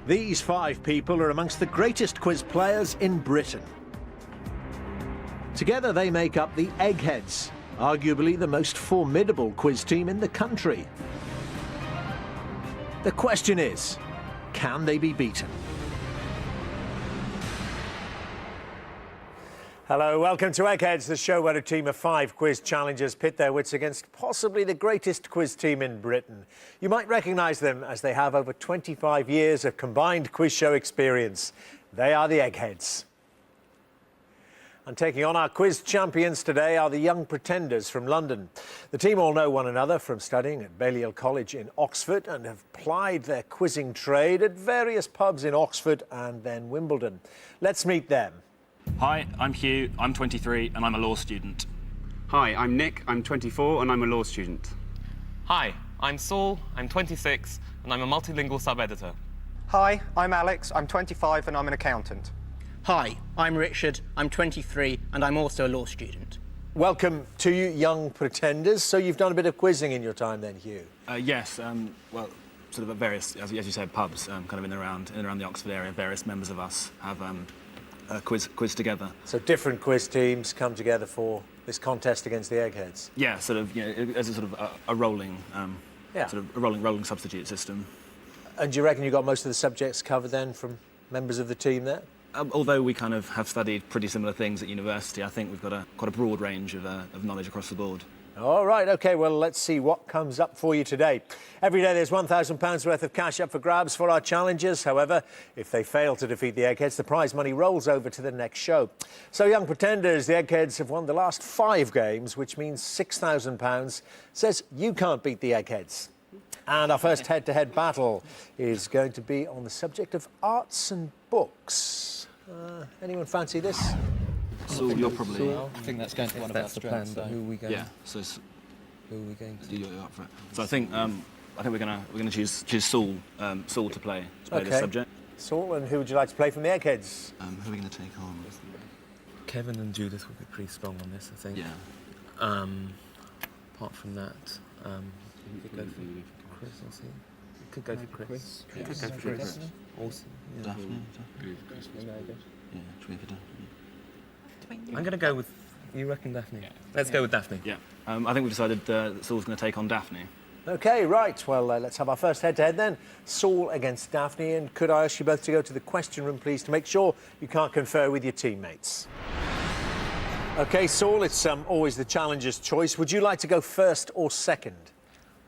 These 5 people are amongst the greatest quiz players in Britain. Together they make up the Eggheads, arguably the most formidable quiz team in the country. The question is, can they be beaten? Hello, welcome to Eggheads, the show where a team of 5 quiz challengers pit their wits against possibly the greatest quiz team in Britain. You might recognise them as they have over 25 years of combined quiz show experience. They are the Eggheads. And taking on our quiz champions today are the Young Pretenders from London. The team all know one another from studying at Balliol College in Oxford and have plied their quizzing trade at various pubs in Oxford and then Wimbledon. Let's meet them. Hi, I'm Hugh, I'm 23 and I'm a law student. Hi, I'm Nick, I'm 24 and I'm a law student. Hi, I'm Saul, I'm 26 and I'm a multilingual sub-editor. Hi, I'm Alex, I'm 25 and I'm an accountant. Hi, I'm Richard, I'm 23 and I'm also a law student. Welcome to you, Young Pretenders. So you've done a bit of quizzing in your time then, Hugh? Yes, well, sort of at various, as you said, pubs, kind of in and around the Oxford area. Various members of us have quiz together. So different quiz teams come together for this contest against the Eggheads? Yeah, sort of, you know, as a sort of a rolling, sort of a rolling substitute system. And do you reckon you got most of the subjects covered then from members of the team there? Although we kind of have studied pretty similar things at university, I think we've got quite a broad range of knowledge across the board. All right, OK, well, let's see what comes up for you today. Every day there's £1,000 worth of cash up for grabs for our challengers. However, if they fail to defeat the Eggheads, the prize money rolls over to the next show. So, Young Pretenders, the Eggheads have won the last 5 games, which means £6,000. Says you can't beat the Eggheads. And our first head-to-head battle is going to be on the subject of arts and books. Anyone fancy this? So you're probably... I think that's going to be one of our strengths. So who are we going? Yeah. So who are we going to? You're up for it. So I think we're gonna choose Saul to play this subject. Saul, and who would you like to play from the Eggheads? Who are we going to take on? Kevin and Judith will be pretty strong on this, I think. Yeah. Apart from that, we could go for Chris. Or see. We could go for Chris. Yeah. Could go for Chris. Awesome. Yeah. Daphne. Yeah, should we go for Daphne? I'm going to go with... You reckon Daphne? Yeah. Let's go with Daphne. Yeah. I think we've decided that Saul's going to take on Daphne. OK, right. Well, let's have our first head-to-head then. Saul against Daphne. And could I ask you both to go to the question room, please, to make sure you can't confer with your teammates? OK, Saul, it's always the challenger's choice. Would you like to go first or second?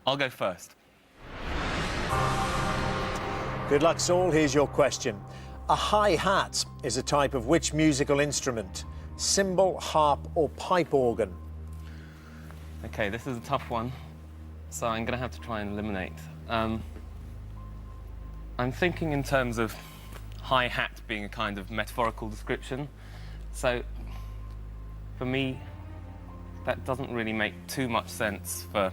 I'll go first. Good luck, Saul. Here's your question. A hi-hat is a type of which musical instrument? Cymbal, harp or pipe organ? OK, this is a tough one, so I'm going to have to try and eliminate. I'm thinking in terms of hi-hat being a kind of metaphorical description. So, for me, that doesn't really make too much sense for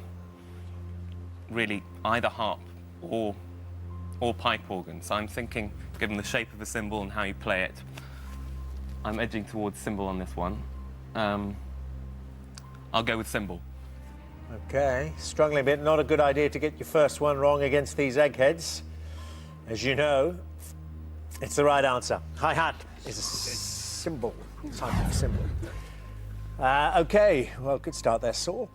really either harp or pipe organ. So I'm thinking, given the shape of a cymbal and how you play it, I'm edging towards cymbal on this one. I'll go with cymbal. OK, struggling a bit. Not a good idea to get your first one wrong against these Eggheads. As you know, it's the right answer. Hi-hat is a cymbal, type of cymbal. OK, well, good start there, Saul.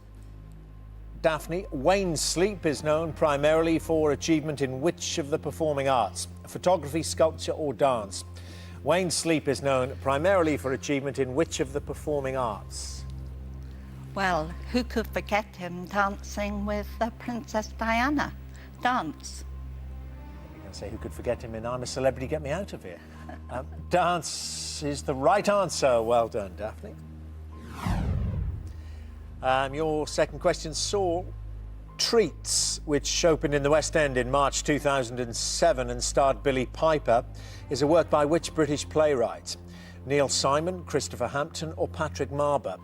Daphne, Wayne's Sleep is known primarily for achievement in which of the performing arts? Photography, sculpture or dance? Wayne's Sleep is known primarily for achievement in which of the performing arts? Well, who could forget him dancing with Princess Diana? Dance. You can say who could forget him in I'm a Celebrity, Get Me Out of Here. Dance is the right answer. Well done, Daphne. Your second question, Saul. Treats, which opened in the West End in March 2007 and starred Billy Piper, is a work by which British playwright? Neil Simon, Christopher Hampton or Patrick Marber?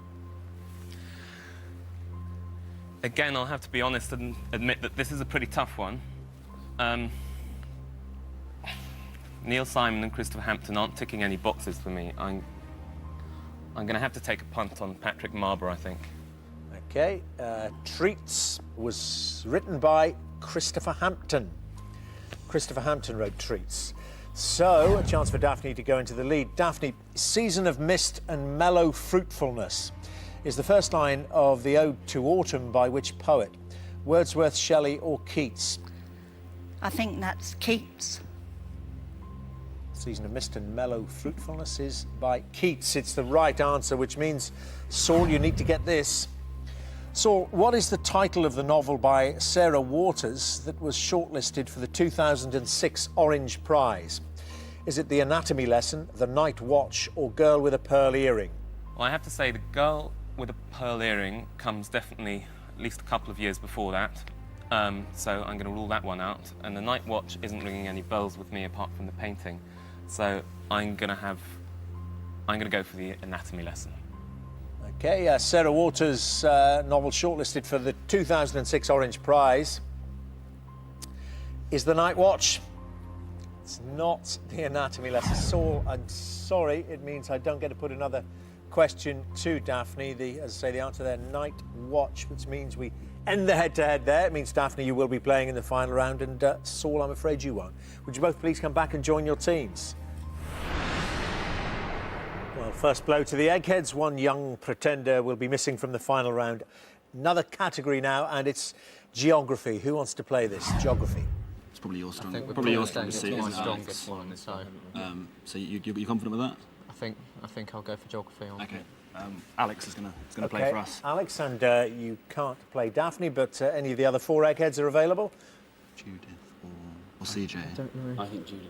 Again, I'll have to be honest and admit that this is a pretty tough one. Neil Simon and Christopher Hampton aren't ticking any boxes for me. I'm going to have to take a punt on Patrick Marber, I think. OK, Treats was written by Christopher Hampton. Christopher Hampton wrote treats. So, a chance for Daphne to go into the lead. Daphne, season of mist and mellow fruitfulness is the first line of the Ode to Autumn by which poet? Wordsworth, Shelley or Keats? I think that's Keats. Season of Mist and Mellow Fruitfulness is by Keats. It's the right answer, which means, Saul, you need to get this. Saul, what is the title of the novel by Sarah Waters that was shortlisted for the 2006 Orange Prize? Is it The Anatomy Lesson, The Night Watch, or Girl with a Pearl Earring? Well, I have to say the Girl with a Pearl Earring comes definitely at least a couple of years before that. So I'm going to rule that one out. And The Night Watch isn't ringing any bells with me apart from the painting. So I'm going to go for The Anatomy Lesson. OK, Sarah Waters' novel shortlisted for the 2006 Orange Prize is The Night Watch. It's not The Anatomy Lesson. Saul, I'm sorry, it means I don't get to put another question to Daphne. As I say, the answer there, Night Watch, which means we end the head-to-head there. It means, Daphne, you will be playing in the final round, and Saul, I'm afraid you won't. Would you both please come back and join your teams? Well, first blow to the Eggheads. One young pretender will be missing from the final round. Another category now, and it's geography. Who wants to play this? Geography. It's probably your strong. Probably your strongest suit, my isn't it, strongest Alex? one. So So you're confident with that? I think I'll go for geography. Okay. Alex is gonna play Okay, for us. Alex, and you can't play Daphne, but any of the other four Eggheads are available. Judith or CJ. Don't know. I think Judith.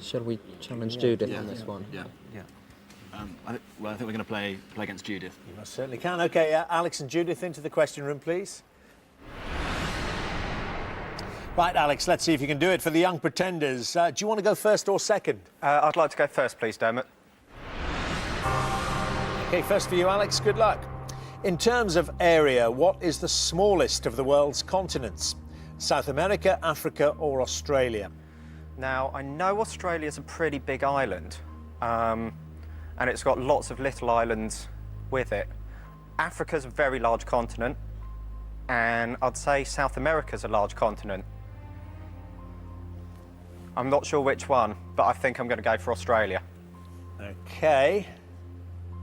Shall we challenge Judith on this one? Yeah. I think we're going to play against Judith. You most certainly can. OK, Alex and Judith into the question room, please. Right, Alex, let's see if you can do it for the young pretenders. Do you want to go first or second? I'd like to go first, please, Dermot. OK, first for you, Alex. Good luck. In terms of area, what is the smallest of the world's continents? South America, Africa or Australia? Now, I know Australia's a pretty big island, and it's got lots of little islands with it. Africa's a very large continent, and I'd say South America's a large continent. I'm not sure which one, but I think I'm going to go for Australia. OK.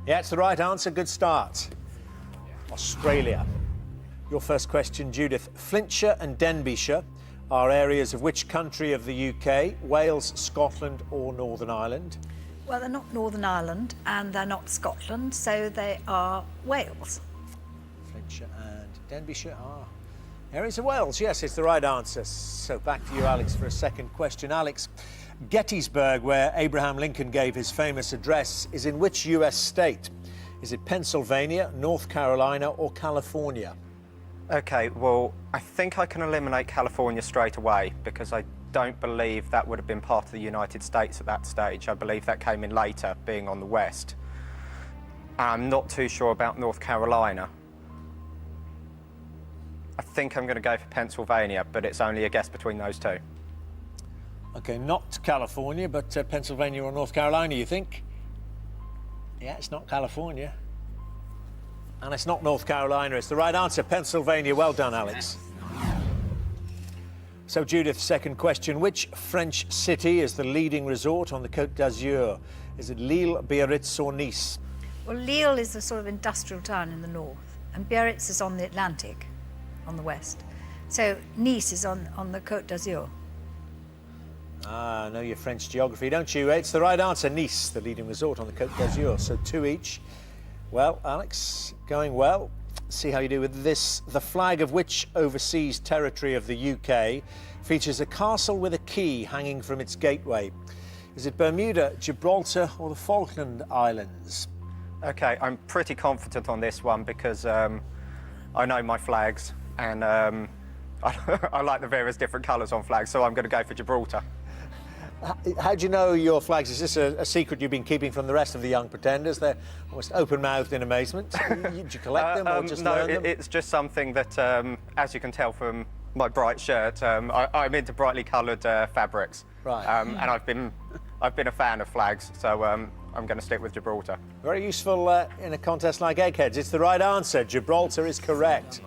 Yeah, it's the right answer. Good start. Australia. Your first question, Judith. Flintshire and Denbighshire are areas of which country of the UK? Wales, Scotland or Northern Ireland? Well, they're not Northern Ireland and they're not Scotland, so they are Wales. Flintshire and Denbighshire are areas of Wales. Yes, it's the right answer. So back to you, Alex, for a second question. Alex, Gettysburg, where Abraham Lincoln gave his famous address, is in which US state? Is it Pennsylvania, North Carolina or California? OK, well, I think I can eliminate California straight away because I don't believe that would have been part of the United States at that stage. I believe that came in later, being on the west. I'm not too sure about North Carolina. I think I'm going to go for Pennsylvania, but it's only a guess between those two. OK, not California, but Pennsylvania or North Carolina, you think? Yeah, it's not California. And it's not North Carolina. It's the right answer, Pennsylvania. Well done, Alex. So, Judith, second question. Which French city is the leading resort on the Côte d'Azur? Is it Lille, Biarritz or Nice? Well, Lille is a sort of industrial town in the north, and Biarritz is on the Atlantic, on the west. So Nice is on the Côte d'Azur. Ah, know your French geography, don't you? It's the right answer, Nice, the leading resort on the Côte d'Azur. So 2 each. Well, Alex, going well. See how you do with this. The flag of which overseas territory of the UK features a castle with a key hanging from its gateway? Is it Bermuda, Gibraltar or the Falkland Islands? OK, I'm pretty confident on this one because I know my flags and I like the various different colours on flags, so I'm going to go for Gibraltar. How do you know your flags? Is this a secret you've been keeping from the rest of the young pretenders? They're almost open-mouthed in amazement. Do you collect them or just learn them? No, it's just something that, as you can tell from my bright shirt, I'm into brightly coloured fabrics. Right. And I've been a fan of flags, so I'm going to stick with Gibraltar. Very useful in a contest like Eggheads. It's the right answer. Gibraltar is correct.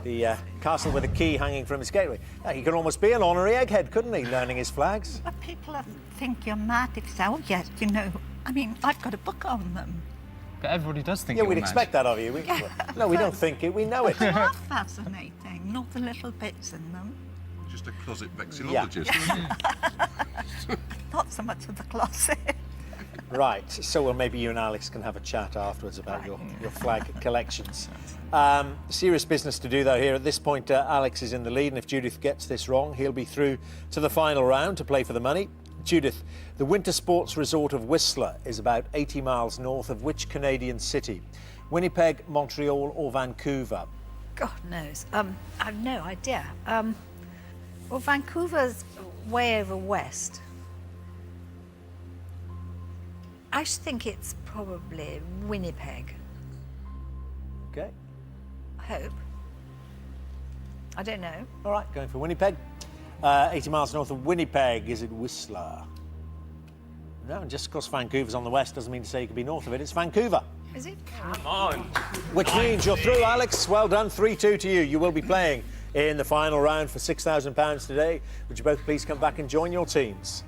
The castle with a key hanging from its gateway. He could almost be an honorary egghead, couldn't he, learning his flags? But people think you're mad if so, yes, you know. I mean, I've got a book on them. But everybody does think Yeah, we'd expect that of you. No, we don't think it, we know it. They are fascinating, not the little bits in them. Just a closet vexillologist. Not so much of the closet. Right, so well, maybe you and Alex can have a chat afterwards about your flag collections. Serious business to do, though, here. At this point, Alex is in the lead, and if Judith gets this wrong, he'll be through to the final round to play for the money. Judith, the winter sports resort of Whistler is about 80 miles north of which Canadian city? Winnipeg, Montreal or Vancouver? God knows. I've no idea. Well, Vancouver's way over west. I think it's probably Winnipeg. OK. I hope. I don't know. All right, going for Winnipeg. 80 miles north of Winnipeg, is it Whistler? No, and just because Vancouver's on the west doesn't mean to say you could be north of it. It's Vancouver. Is it? Come on. Which means you're through, Alex. Well done, 3-2 to you. You will be playing in the final round for £6,000 today. Would you both please come back and join your teams?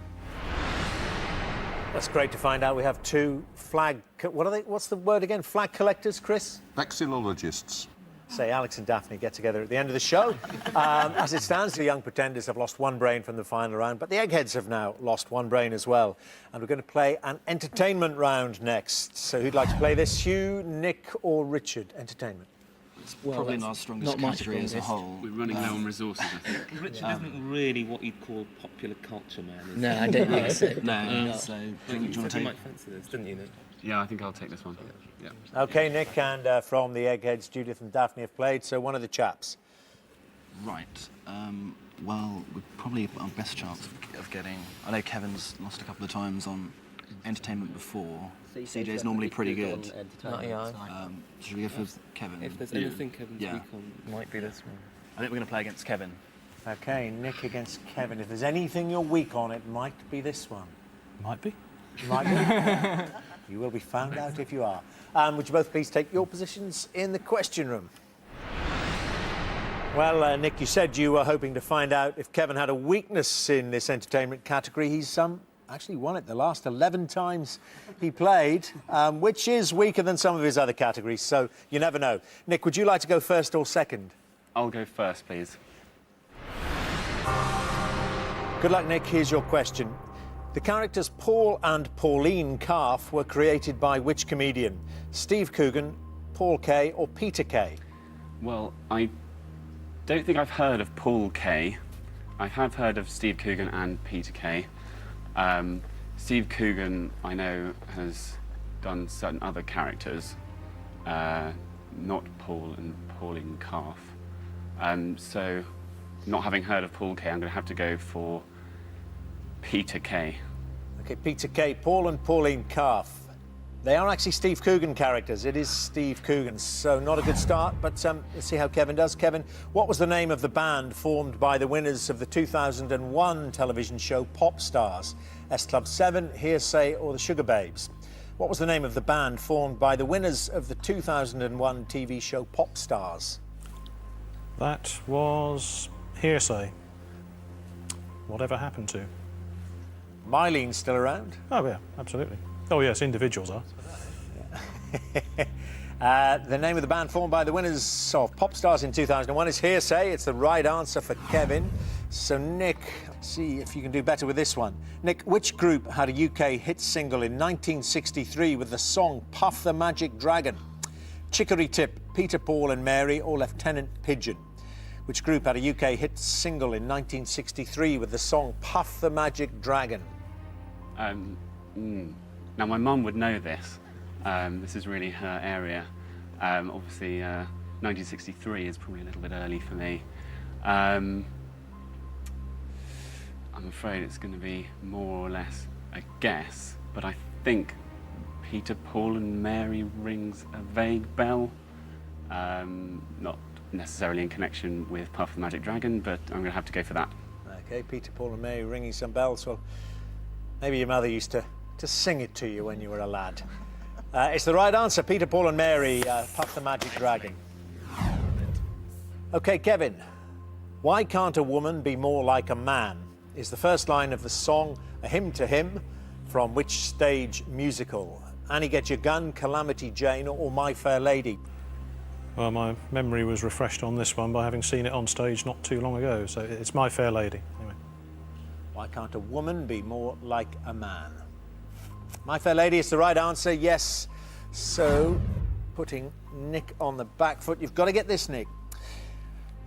That's great to find out. We have two flag... What are they? What's the word again? Flag collectors, Chris? Vexillologists. Say Alex and Daphne get together at the end of the show. As it stands, the Young Pretenders have lost one brain from the final round, but the Eggheads have now lost one brain as well. And we're going to play an entertainment round next. So who'd like to play this? Hugh, Nick or Richard? Entertainment. It's probably not our strongest category as a whole. We're running low on resources, I think. Richard isn't really what you'd call popular culture, man. Is No, I don't think so. No, so do you want to You take... might fancy this, didn't you, Nick? Yeah, I think I'll take this one. Yeah. OK, Nick, and from the Eggheads, Judith and Daphne have played, so one of the chaps. Right. Well, we're probably our best chance of getting... I know Kevin's lost a couple of times on entertainment before. CJ's normally pretty good. Not AI. Should we go for Kevin? If there's anything Kevin's Yeah. weak on, Might be this one. I think we're going to play against Kevin. OK, Nick against Kevin. If there's anything you're weak on, it might be this one. Might be. Might be. You will be found out if you are. Would you both please take your positions in the question room? Well, Nick, you said you were hoping to find out if Kevin had a weakness in this entertainment category. He's actually won it the last 11 times he played, which is weaker than some of his other categories, so you never know. Nick, would you like to go first or second? I'll go first, please. Good luck, Nick. Here's your question. The characters Paul and Pauline Calf were created by which comedian? Steve Coogan, Paul Kay or Peter Kay? Well, I don't think I've heard of Paul Kay. I have heard of Steve Coogan and Peter Kay. Steve Coogan, I know, has done certain other characters, not Paul and Pauline Calf. So, not having heard of Paul Kay, I'm going to have to go for Peter Kay. OK, Peter Kay, Paul and Pauline Calf. They are actually Steve Coogan characters. It is Steve Coogan, so not a good start, but let's see how Kevin does. Kevin, what was the name of the band formed by the winners of the 2001 television show Pop Stars? S Club 7, Hearsay or the Sugar Babes? What was the name of the band formed by the winners of the 2001 TV show Pop Stars? That was Hearsay. Whatever happened to? Mylene's still around? Oh, yeah, absolutely. Oh, yes, individuals are. The name of the band formed by the winners of Pop Stars in 2001 is Hearsay. It's the right answer for Kevin. So, Nick, let's see if you can do better with this one. Nick, which group had a UK hit single in 1963 with the song Puff the Magic Dragon? Chicory Tip, Peter, Paul and Mary or Lieutenant Pigeon? Which group had a UK hit single in 1963 with the song Puff the Magic Dragon? Now, my mum would know this. This is really her area. Obviously, 1963 is probably a little bit early for me. I'm afraid it's going to be more or less a guess, but I think Peter, Paul and Mary rings a vague bell. Not necessarily in connection with Puff the Magic Dragon, but I'm going to have to go for that. OK, Peter, Paul and Mary ringing some bells. Well, maybe your mother used to sing it to you when you were a lad. It's the right answer, Peter, Paul and Mary, Puff the Magic Dragon. OK, Kevin. Why can't a woman be more like a man? Is the first line of the song A Hymn to Him from which stage musical? Annie Get Your Gun, Calamity Jane or My Fair Lady? Well, my memory was refreshed on this one by having seen it on stage not too long ago, so it's My Fair Lady. Anyway. Why can't a woman be more like a man? My Fair Lady is the right answer, yes. So, putting Nick on the back foot. You've got to get this, Nick.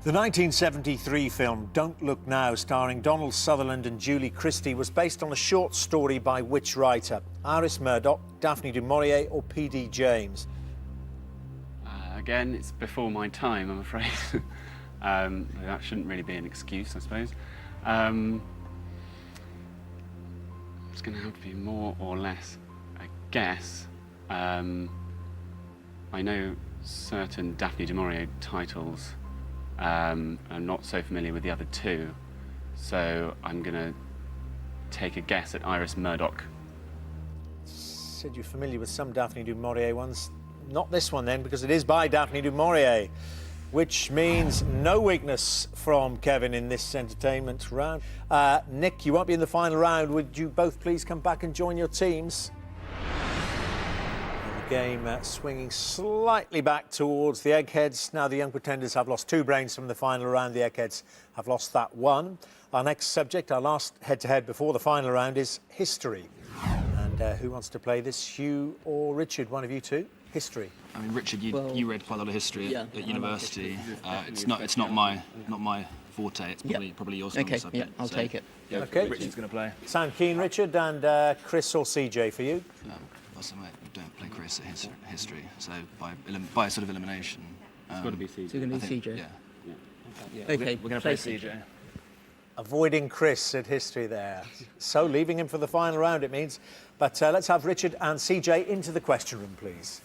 The 1973 film Don't Look Now, starring Donald Sutherland and Julie Christie, was based on a short story by which writer? Iris Murdoch, Daphne du Maurier or P.D. James? Again, it's before my time, I'm afraid. That shouldn't really be an excuse, I suppose. It's going to have to be more or less, I guess. I know certain Daphne du Maurier titles. I'm not so familiar with the other two, so I'm going to take a guess at Iris Murdoch. Said you're familiar with some Daphne du Maurier ones. Not this one then, because it is by Daphne du Maurier, which means no weakness from Kevin in this entertainment round. Nick, you won't be in the final round. Would you both please come back and join your teams? The game swinging slightly back towards the Eggheads. Now the Young Pretenders have lost 2 brains from the final round. The Eggheads have lost that 1. Our next subject, our last head-to-head before the final round, is history. And who wants to play this? Hugh or Richard? One of you two? History. I mean, Richard, you read quite a lot of history at university. It's not my forte. It's probably your sort of subject. I'll take it. Yeah, okay. Richard's going to play. Sound keen, Richard, and Chris or CJ for you? Also, mate, don't play Chris at history. So by sort of elimination. It's got to be CJ. It's going to be CJ. Yeah. Okay, we're going to play CJ. Avoiding Chris at history there. So leaving him for the final round, it means. But let's have Richard and CJ into the question room, please.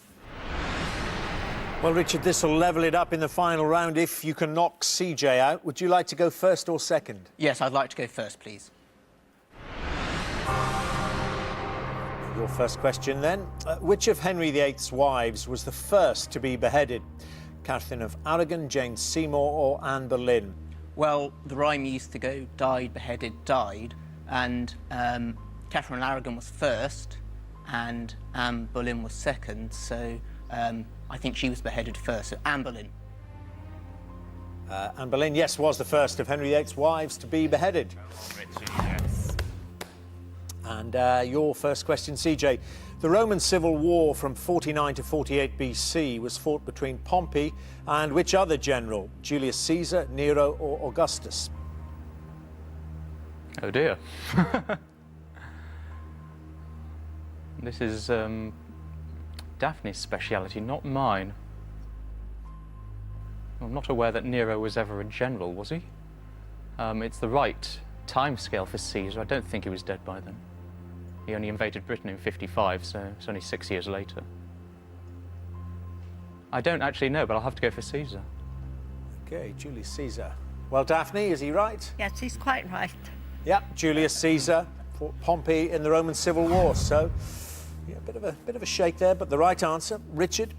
Well, Richard, this will level it up in the final round if you can knock CJ out. Would you like to go first or second? Yes, I'd like to go first, please. Your first question, then. Which of Henry VIII's wives was the first to be beheaded? Catherine of Aragon, Jane Seymour or Anne Boleyn? Well, the rhyme used to go, died, beheaded, died, and Catherine of Aragon was first, and Anne Boleyn was second, so I think she was beheaded first, so Anne Boleyn. Anne Boleyn, yes, was the first of Henry VIII's wives to be beheaded. Yes. And your first question, CJ. The Roman Civil War from 49 to 48 BC was fought between Pompey and which other general? Julius Caesar, Nero or Augustus? Oh dear. This is Daphne's speciality, not mine. I'm not aware that Nero was ever a general, was he? It's the right time scale for Caesar. I don't think he was dead by then. He only invaded Britain in 55, so it's only 6 years later. I don't actually know, but I'll have to go for Caesar. OK, Julius Caesar. Well, Daphne, is he right? Yes, he's quite right. Yep, Julius Caesar fought Pompey in the Roman Civil War. So, yeah, a bit of a shake there, but the right answer. Richard?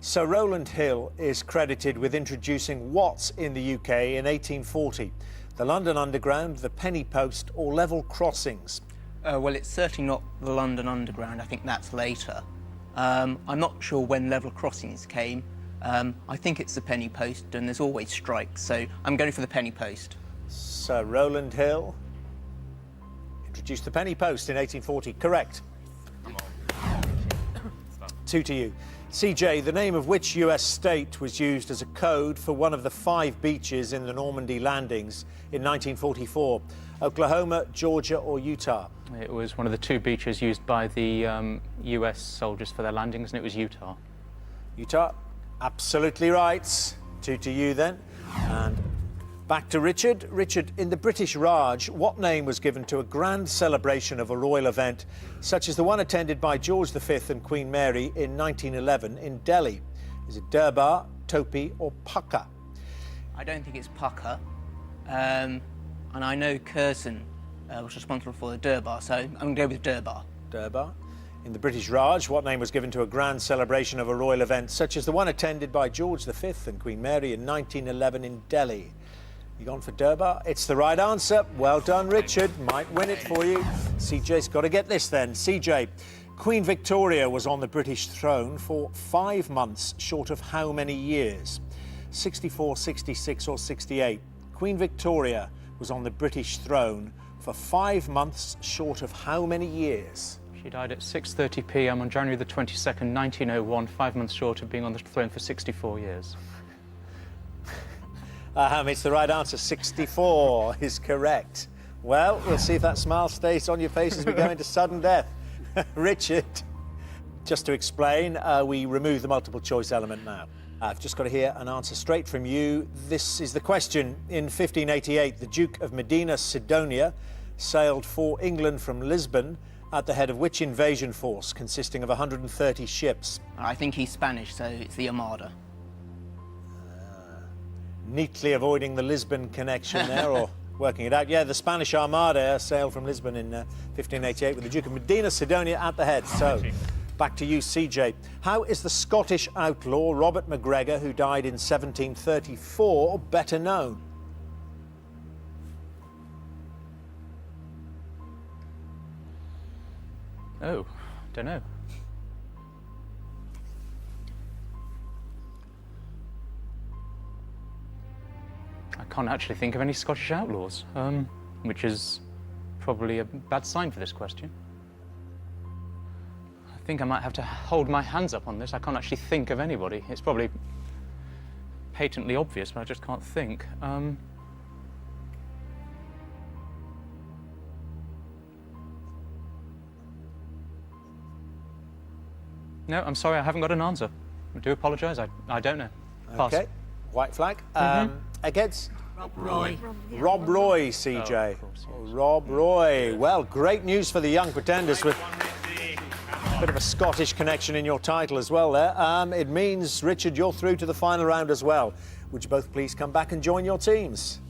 Sir Rowland Hill is credited with introducing what in the UK in 1840? The London Underground, the Penny Post or level crossings? Well, it's certainly not the London Underground. I think that's later. I'm not sure when level crossings came. I think it's the Penny Post, and there's always strikes, so I'm going for the Penny Post. Sir Rowland Hill introduced the Penny Post in 1840. Correct. 2 to you. CJ, the name of which US state was used as a code for one of the 5 beaches in the Normandy landings in 1944? Oklahoma, Georgia or Utah? It was one of the 2 beaches used by the US soldiers for their landings, and it was Utah. Utah, absolutely right. 2 to you then. And back to Richard. Richard, in the British Raj, what name was given to a grand celebration of a royal event, such as the one attended by George V and Queen Mary in 1911 in Delhi? Is it Durbar, Topi or Pukka? I don't think it's Pukka. And I know Curzon was responsible for the Durbar, so I'm going to go with Durbar. Durbar. In the British Raj, what name was given to a grand celebration of a royal event such as the one attended by George V and Queen Mary in 1911 in Delhi? You gone for Durbar? It's the right answer. Well done, Richard. Might win it for you. CJ's got to get this then. CJ, Queen Victoria was on the British throne for 5 months short of how many years? 64, 66 or 68? Queen Victoria was on the British throne for 5 months short of how many years? She died at 6:30 p.m. on January the 22nd, 1901, 5 months short of being on the throne for 64 years. It's the right answer. 64 is correct. Well, we'll see if that smile stays on your face as we go into sudden death. Richard, just to explain, we remove the multiple choice element now. I've just got to hear an answer straight from you. This is the question. In 1588, the Duke of Medina Sidonia sailed for England from Lisbon at the head of which invasion force consisting of 130 ships? I think he's Spanish, so it's the Armada. Neatly avoiding the Lisbon connection there, or working it out. Yeah, the Spanish Armada sailed from Lisbon in 1588 with the Duke of Medina Sidonia at the head. So, back to you, CJ. How is the Scottish outlaw Robert MacGregor, who died in 1734, better known? Oh, don't know. I can't actually think of any Scottish outlaws, which is probably a bad sign for this question. I think I might have to hold my hands up on this. I can't actually think of anybody. It's probably patently obvious, but I just can't think. No, I'm sorry, I haven't got an answer. I do apologise, I don't know. Pass. OK, white flag. Eggheads? Rob Roy. Rob Roy, CJ. Oh, of course, yes. Rob Roy. Well, great news for the Young Pretenders with a bit of a Scottish connection in your title as well there. It means, Richard, you're through to the final round as well. Would you both please come back and join your teams?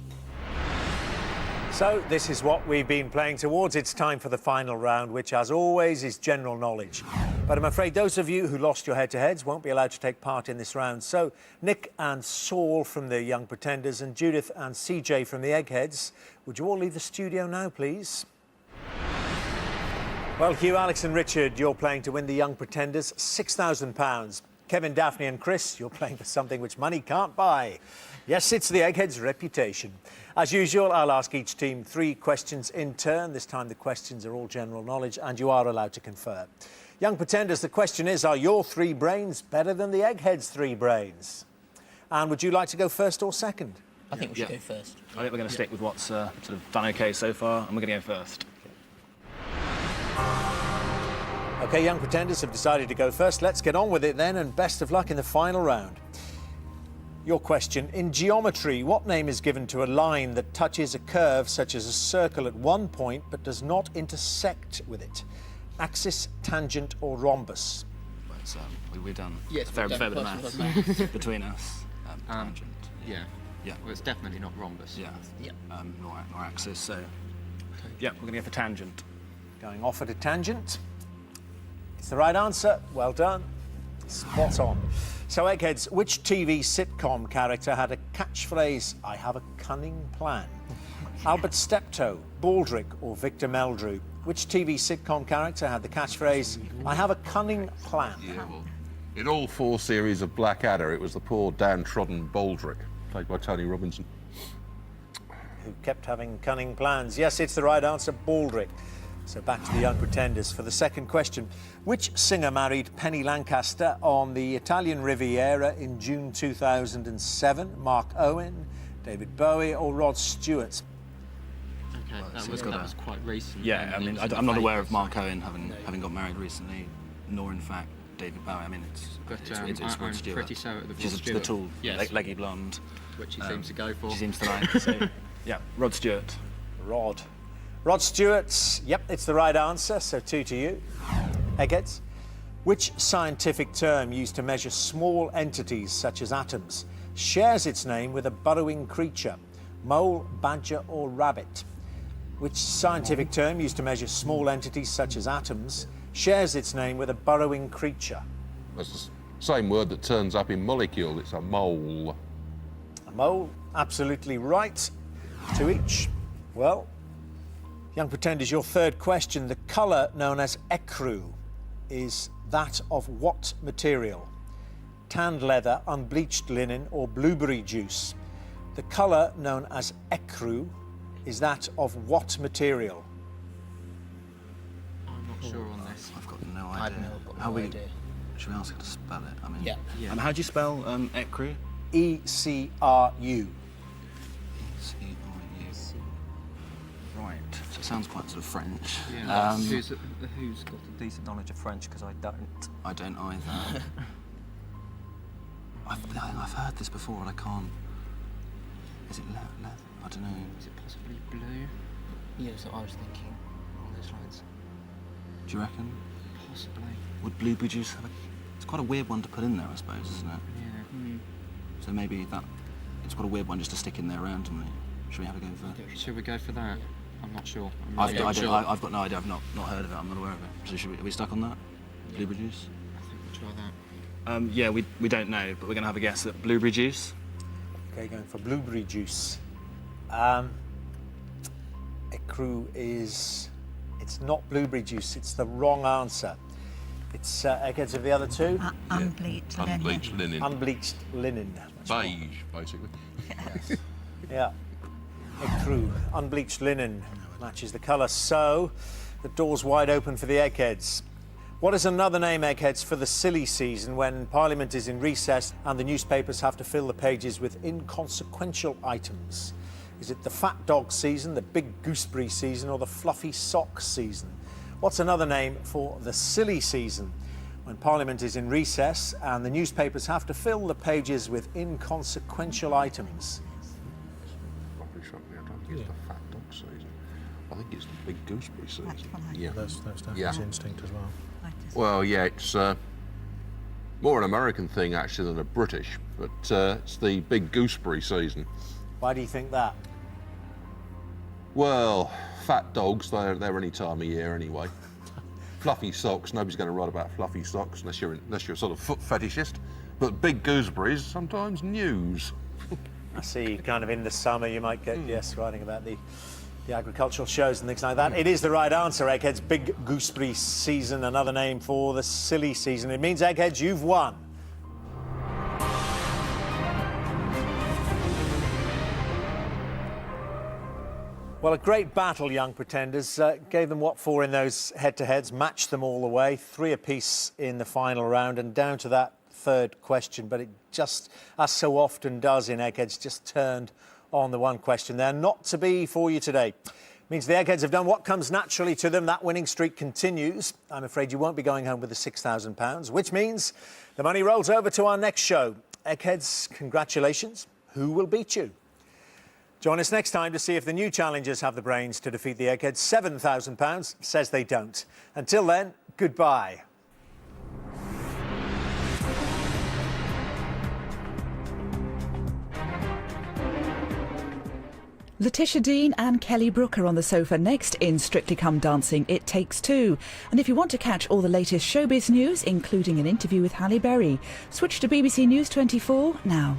So, this is what we've been playing towards. It's time for the final round, which, as always, is general knowledge. But I'm afraid those of you who lost your head-to-heads won't be allowed to take part in this round. So, Nick and Saul from the Young Pretenders and Judith and CJ from the Eggheads, would you all leave the studio now, please? Well, Hugh, Alex and Richard, you're playing to win the Young Pretenders £6,000. Kevin, Daphne and Chris, you're playing for something which money can't buy. Yes, it's the Eggheads' reputation. As usual, I'll ask each team 3 questions in turn. This time the questions are all general knowledge and you are allowed to confer. Young Pretenders, the question is, are your 3 brains better than the Eggheads' 3 brains? And would you like to go first or second? I think we should go first. I think we're going to stick with what's sort of done OK so far, and we're going to go first. OK, Young Pretenders have decided to go first. Let's get on with it then, and best of luck in the final round. Your question. In geometry, what name is given to a line that touches a curve such as a circle at one point but does not intersect with it? Axis, tangent or rhombus? Well, we've done Yes, a fair we've bit done of quite maths a lot. between us. Tangent. Yeah. Yeah. Well, it's definitely not rhombus. Yeah. Yeah. Nor axis, so... Yeah, we're going to go for tangent. Going off at a tangent. It's the right answer. Well done. Spot on. So, Eggheads, which TV sitcom character had a catchphrase, "I have a cunning plan"? Albert Steptoe, Baldrick or Victor Meldrew? Which TV sitcom character had the catchphrase, "I have a cunning plan"? Yeah, well, in all 4 series of Blackadder, it was the poor downtrodden Baldrick, played by Tony Robinson. Who kept having cunning plans. Yes, it's the right answer, Baldrick. So back to the Young Pretenders for the second question. Which singer married Penny Lancaster on the Italian Riviera in June 2007? Mark Owen, David Bowie or Rod Stewart? Okay, that was quite recent. Yeah, I mean, I'm not aware of Mark Owen having got married recently, nor in fact David Bowie. I mean, it's Rod I'm Stewart. pretty certain that She's Rod the Stewart. tall, Yes. leggy blonde. Which he seems to go for. She seems to like. So, yeah, Rod Stewart. Rod Stewart, yep, it's the right answer, so 2 to you. Eggheads, which scientific term used to measure small entities such as atoms shares its name with a burrowing creature? Mole, badger or rabbit? Which scientific term used to measure small entities such as atoms shares its name with a burrowing creature? That's the same word that turns up in molecule. It's a mole. A mole, absolutely right. 2 each. Well, young pretenders, your third question. The colour known as ecru is that of what material? Tanned leather, unbleached linen, or blueberry juice? The colour known as ecru is that of what material? I'm not sure on this. I've got no I've idea. got How no we, idea. should we ask her to spell it? I mean, Yeah. How do you spell ecru? E-C-R-U. C-I-U. Right. So it sounds quite sort of French. Yeah. Who's got a decent knowledge of French? Because I don't. I don't either. I've heard this before, and I can't. Is it leather? I don't know. Is it possibly blue? Yeah, so I was thinking along those lines. Do you reckon? Possibly. Would blueberry juice have a... It's quite a weird one to put in there, I suppose, isn't it? Yeah. So maybe that... It's quite a weird one just to stick in there randomly. Should we have a go for that? Should we go for that? I'm not sure. I've got no idea. I've not heard of it. I'm not aware of it. So are we stuck on that? Yeah. Blueberry juice? I think we'll try that. Yeah, we don't know, but we're going to have a guess at blueberry juice. Okay, going for blueberry juice. Ecru is... It's not blueberry juice. It's the wrong answer. It's Eggheads of the other two. Unbleached linen. Unbleached linen. Unbleached linen. Beige, basically. Yes. Yeah. Ecru, unbleached linen, matches the colour. So, the door's wide open for the Eggheads. What is another name, Eggheads, for the silly season when Parliament is in recess and the newspapers have to fill the pages with inconsequential items? Is it the fat dog season, the big gooseberry season, or the fluffy sock season? What's another name for the silly season when Parliament is in recess and the newspapers have to fill the pages with inconsequential items? Probably shocking. I don't think it's the fat dog season. I think it's the big gooseberry season. That's what I Yeah. That's definitely Yeah. his instinct as well. Well, yeah, it's more an American thing actually than a British, but it's the big gooseberry season. Why do you think that? Well, fat dogs, they're any time of year anyway. Fluffy socks, nobody's going to write about fluffy socks unless you're sort of foot fetishist. But big gooseberries, sometimes news. I see, kind of in the summer you might get, yes, writing about the agricultural shows and things like that. It is the right answer, Eggheads. Big gooseberry season, another name for the silly season. It means, Eggheads, you've won. Well, a great battle, young pretenders. Gave them what for in those head-to-heads, matched them all the way, 3 apiece in the final round, and down to that third question. But it just, as so often does in Eggheads, just turned on the one question there. Not to be for you today. Means the Eggheads have done what comes naturally to them. That winning streak continues. I'm afraid you won't be going home with the £6,000, which means the money rolls over to our next show. Eggheads, congratulations. Who will beat you? Join us next time to see if the new challengers have the brains to defeat the Eggheads. £7,000 says they don't. Until then, goodbye. Letitia Dean and Kelly Brook are on the sofa next in Strictly Come Dancing, It Takes Two. And if you want to catch all the latest showbiz news, including an interview with Halle Berry, switch to BBC News 24 now.